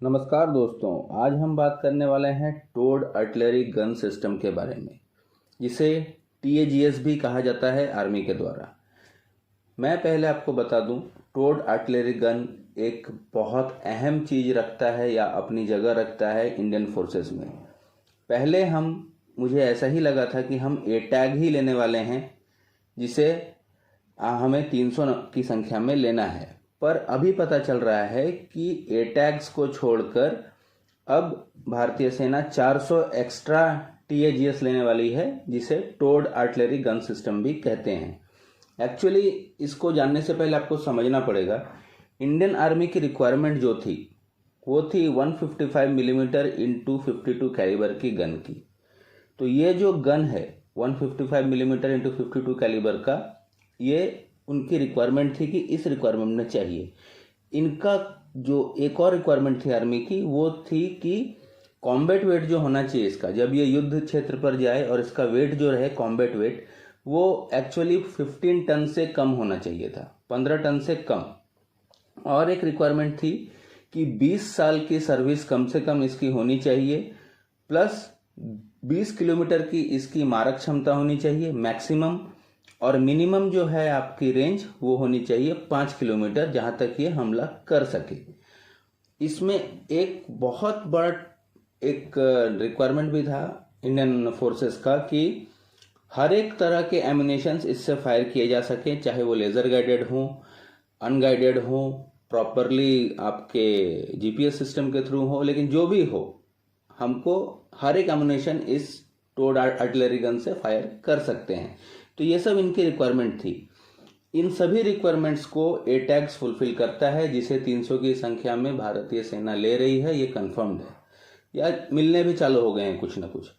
नमस्कार दोस्तों, आज हम बात करने वाले हैं टोड आर्टिलरी गन सिस्टम के बारे में, जिसे TAGS भी कहा जाता है आर्मी के द्वारा। मैं पहले आपको बता दूं, टोड आर्टिलरी गन एक बहुत अहम चीज़ रखता है या अपनी जगह रखता है इंडियन फोर्सेस में। पहले मुझे ऐसा ही लगा था कि हम ATAG ही लेने वाले हैं, जिसे हमें 300 की संख्या में लेना है। पर अभी पता चल रहा है कि ATAGs को छोड़कर अब भारतीय सेना 400 एक्स्ट्रा TAGS लेने वाली है, जिसे टोड आर्टिलरी गन सिस्टम भी कहते हैं। एक्चुअली इसको जानने से पहले आपको समझना पड़ेगा, इंडियन आर्मी की रिक्वायरमेंट जो थी वो थी 155 मिलीमीटर इंटू 52 कैलिबर की गन की। तो ये जो गन है 155 मिलीमीटर इंटू 52 कैलिबर का, ये उनकी रिक्वायरमेंट थी कि इस रिक्वायरमेंट में चाहिए। इनका जो एक और रिक्वायरमेंट थी आर्मी की, वो थी कि कॉम्बैट वेट जो होना चाहिए इसका, जब ये युद्ध क्षेत्र पर जाए और इसका वेट जो रहे कॉम्बैट वेट, वो एक्चुअली 15 टन से कम होना चाहिए था, 15 टन से कम। और एक रिक्वायरमेंट थी कि 20 साल की सर्विस कम से कम इसकी होनी चाहिए, प्लस 20 किलोमीटर की इसकी मारक क्षमता होनी चाहिए मैक्सिमम, और मिनिमम जो है आपकी रेंज वो होनी चाहिए 5 किलोमीटर, जहाँ तक ये हमला कर सके। इसमें एक बहुत बड़ा एक रिक्वायरमेंट भी था इंडियन फोर्सेस का कि हर एक तरह के एम्यूनेशंस इससे फायर किए जा सके, चाहे वो लेज़र गाइडेड हो, अनगाइडेड हो, प्रॉपरली आपके GPS सिस्टम के थ्रू हो, लेकिन जो भी हो, हमको हर एक एम्यूनेशन इस टोड आर्टिलरी गन से फायर कर सकते हैं। तो ये सब इनकी रिक्वायरमेंट थी। इन सभी रिक्वायरमेंट्स को ATAGs फुलफिल करता है, जिसे 300 की संख्या में भारतीय सेना ले रही है। ये कंफर्म्ड है या मिलने भी चालू हो गए हैं कुछ ना कुछ।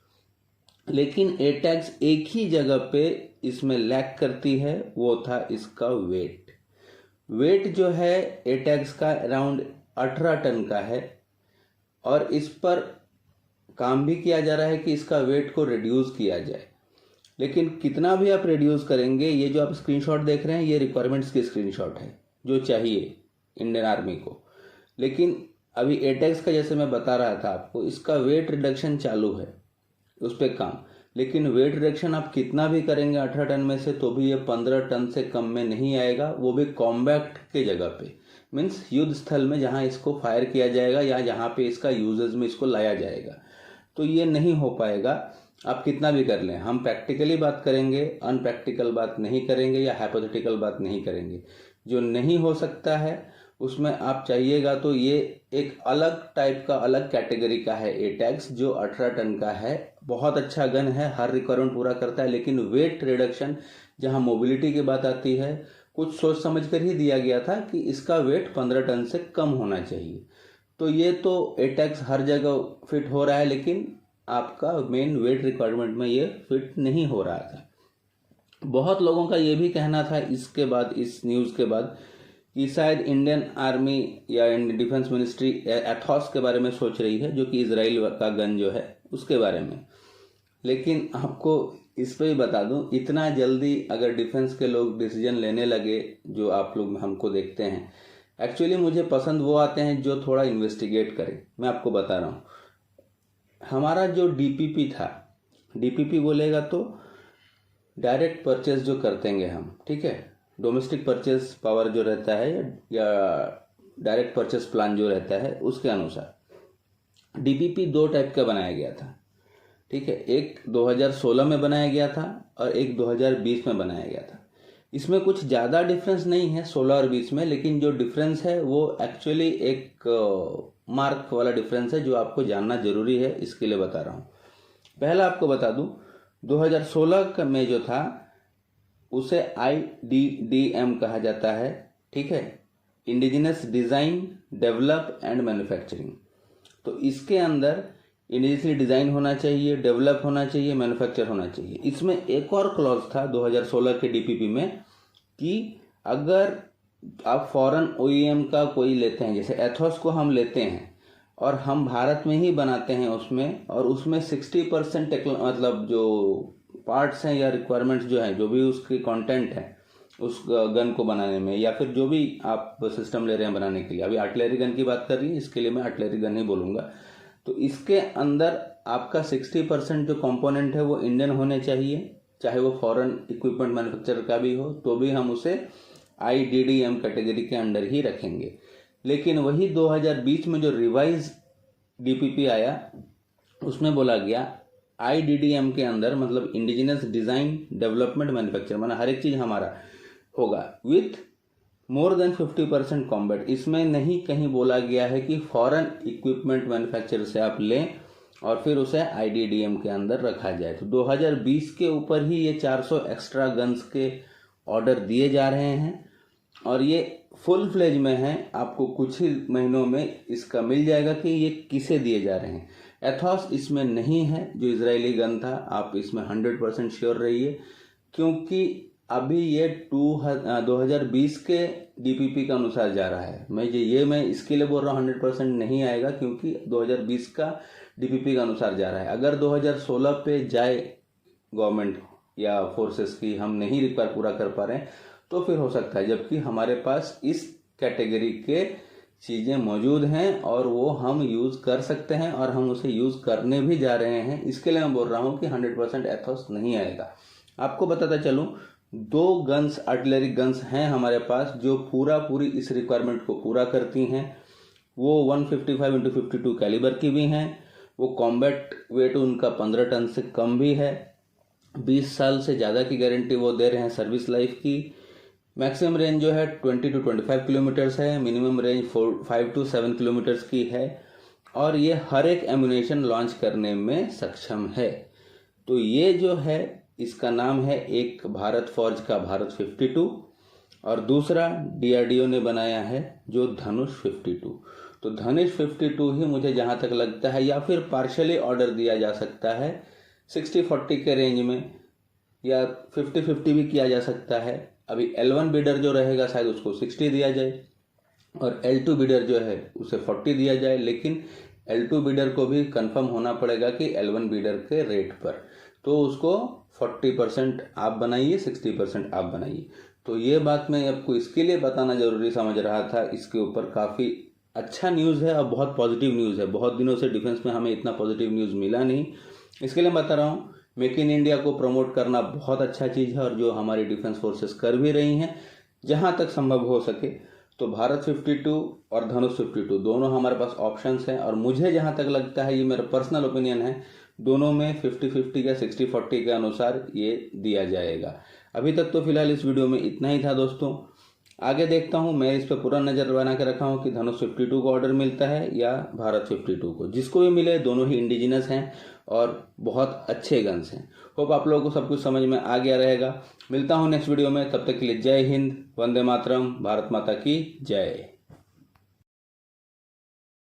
लेकिन ATAGs एक ही जगह पे इसमें लैक करती है, वो था इसका वेट जो है ATAGs का अराउंड 18 टन का है, और इस पर काम भी किया जा रहा है कि इसका वेट को रिड्यूस किया जाए। लेकिन कितना भी आप रिड्यूस करेंगे, ये जो आप स्क्रीनशॉट देख रहे हैं ये रिक्वायरमेंट्स की स्क्रीनशॉट है जो चाहिए इंडियन आर्मी को। लेकिन अभी ATAGs का जैसे मैं बता रहा था आपको, इसका वेट रिडक्शन चालू है, उस पर काम। लेकिन वेट रिडक्शन आप कितना भी करेंगे 18 टन में से, तो भी ये 15 टन से कम में नहीं आएगा, वो भी कॉम्बैट के जगह पे, मीन्स युद्ध स्थल में जहाँ इसको फायर किया जाएगा या जहाँ पे इसका यूजेज में इसको लाया जाएगा। तो ये नहीं हो पाएगा आप कितना भी कर लें। हम प्रैक्टिकली बात करेंगे, अनप्रैक्टिकल बात नहीं करेंगे या हाइपोथेटिकल बात नहीं करेंगे। जो नहीं हो सकता है उसमें आप चाहिएगा तो ये एक अलग टाइप का, अलग कैटेगरी का है ATAGs, जो 18 टन का है। बहुत अच्छा गन है, हर रिक्वायरमेंट पूरा करता है, लेकिन वेट रिडक्शन जहां मोबिलिटी की बात आती है, कुछ सोच समझ कर ही दिया गया था कि इसका वेट 15 टन से कम होना चाहिए। तो ये तो ATAGs हर जगह फिट हो रहा है, लेकिन आपका मेन वेट रिक्वायरमेंट में ये फिट नहीं हो रहा था। बहुत लोगों का ये भी कहना था इसके बाद, इस न्यूज़ के बाद, कि शायद इंडियन आर्मी या इंडियन डिफेंस मिनिस्ट्री एथॉस के बारे में सोच रही है, जो कि इजराइल का गन जो है उसके बारे में। लेकिन आपको इस पर भी बता दूं, इतना जल्दी अगर डिफेंस के लोग डिसीजन लेने लगे, जो आप लोग हमको देखते हैं, एक्चुअली मुझे पसंद वो आते हैं जो थोड़ा इन्वेस्टिगेट करें। मैं आपको बता रहा हूँ, हमारा जो DPP था, DPP बोलेगा तो डायरेक्ट परचेस जो करते हैं हम, ठीक है, डोमेस्टिक परचेस पावर जो रहता है या डायरेक्ट परचेस प्लान जो रहता है, उसके अनुसार DPP 2 टाइप का बनाया गया था, ठीक है। एक 2016 में बनाया गया था और एक 2020 में बनाया गया था। इसमें कुछ ज़्यादा डिफरेंस नहीं है 16 और 20 में, लेकिन जो डिफरेंस है वो एक्चुअली एक मार्क वाला डिफरेंस है, जो आपको जानना जरूरी है, इसके लिए बता रहा हूँ। पहला आपको बता दूं, 2016 में जो था उसे IDDM कहा जाता है, ठीक है, indigenous design, develop and manufacturing. तो इसके अंदर इंडिजिनसली डिज़ाइन होना चाहिए, डेवलप होना चाहिए, मैन्युफैक्चर होना चाहिए। इसमें एक और क्लॉज था 2016 के DPP में कि अगर आप फॉरेन OEM का कोई लेते हैं, जैसे एथॉस को हम लेते हैं और हम भारत में ही बनाते हैं उसमें, और उसमें 60% मतलब जो पार्ट्स हैं या रिक्वायरमेंट्स जो हैं, जो भी उसकी कंटेंट है, उस गन को बनाने में, या फिर जो भी आप सिस्टम ले रहे हैं बनाने के लिए। अभी आर्टिलरी गन की बात कर रही है, इसके लिए मैं आर्टिलरी गन ही बोलूँगा। तो इसके अंदर आपका 60% जो कंपोनेंट है वो इंडियन होने चाहिए, चाहे वो फॉरेन इक्विपमेंट मैन्युफैक्चरर का भी हो तो भी हम उसे IDDM कैटेगरी के अंडर ही रखेंगे। लेकिन वही 2020 में जो रिवाइज DPP आया उसमें बोला गया IDDM के अंदर, मतलब इंडिजिनस डिज़ाइन डेवलपमेंट मैन्युफैक्चर, माना हर एक चीज़ हमारा होगा विथ मोर देन 50% कॉम्बैट। इसमें नहीं कहीं बोला गया है कि फॉरेन इक्विपमेंट मैन्युफैक्चरर से आप लें और फिर उसे IDDM के अंदर रखा जाए। तो 2020 के ऊपर ही ये 400 एक्स्ट्रा गन्स के ऑर्डर दिए जा रहे हैं और ये फुल फ्लेज में है। आपको कुछ ही महीनों में इसका मिल जाएगा कि ये किसे दिए जा रहे हैं। एथॉस इसमें नहीं है, जो इजरायली गन था, आप इसमें 100% श्योर रहिए, क्योंकि अभी ये 2020 के DPP के अनुसार जा रहा है। मैं इसके लिए बोल रहा हूँ 100% नहीं आएगा, क्योंकि 2020 का DPP के अनुसार जा रहा है। अगर 2016 पे जाए गवर्नमेंट या फोर्सेस की हम नहीं रिक्वायर पूरा कर पा रहे हैं तो फिर हो सकता है, जबकि हमारे पास इस कैटेगरी के चीज़ें मौजूद हैं और वो हम यूज़ कर सकते हैं और हम उसे यूज़ करने भी जा रहे हैं। इसके लिए मैं बोल रहा हूँ कि 100% एथॉस नहीं आएगा। आपको बताता चलूँ, 2 गन्स आर्टिलरी गन्स हैं हमारे पास जो पूरी इस रिक्वायरमेंट को पूरा करती हैं। वो 155x52 कैलिबर की भी हैं। वो कॉम्बैट वेट उनका 15 टन से कम भी है। 20 साल से ज़्यादा की गारंटी वो दे रहे हैं सर्विस लाइफ की। मैक्सिमम रेंज जो है 20 to 25 किलोमीटर्स है। मिनिमम रेंज 5 to 7 किलोमीटर्स की है और ये हर एक एम्यूनेशन लॉन्च करने में सक्षम है। तो ये जो है, इसका नाम है, एक भारत फौज का भारत 52 और दूसरा DRDO ने बनाया है जो धनुष 52। तो धनुष 52 ही मुझे जहाँ तक लगता है, या फिर पार्शली ऑर्डर दिया जा सकता है 60-40 के रेंज में, या 50-50 भी किया जा सकता है। अभी L1 बिडर जो रहेगा शायद उसको 60 दिया जाए और L2 बिडर जो है उसे 40 दिया जाए, लेकिन L2 बिडर को भी कंफर्म होना पड़ेगा कि L1 बिडर के रेट पर, तो उसको 40% आप बनाइए, 60% आप बनाइए। तो ये बात मैं आपको इसके लिए बताना ज़रूरी समझ रहा था। इसके ऊपर काफ़ी अच्छा न्यूज़ है और बहुत पॉजिटिव न्यूज़ है। बहुत दिनों से डिफेंस में हमें इतना पॉजिटिव न्यूज़ मिला नहीं, इसके लिए बता रहा हूँ। मेक इन इंडिया को प्रमोट करना बहुत अच्छा चीज़ है और जो हमारी डिफेंस फोर्सेस कर भी रही हैं जहाँ तक संभव हो सके। तो भारत 52 और धनुष 52 दोनों हमारे पास ऑप्शंस हैं और मुझे जहाँ तक लगता है, ये मेरा पर्सनल ओपिनियन है, दोनों में 50-50 या 60-40 के अनुसार ये दिया जाएगा। अभी तक तो फिलहाल इस वीडियो में इतना ही था दोस्तों। आगे देखता हूँ, मैं इस पर पूरा नज़र बना के रखा हूँ कि धनुष 52 को ऑर्डर मिलता है या भारत 52 को। जिसको भी मिले, दोनों ही इंडिजिनस हैं और बहुत अच्छे गन्स हैं। होप आप लोगों को सब कुछ समझ में आ गया रहेगा। मिलता हूँ नेक्स्ट वीडियो में, तब तक के लिए जय हिंद, वंदे मातरम, भारत माता की जय।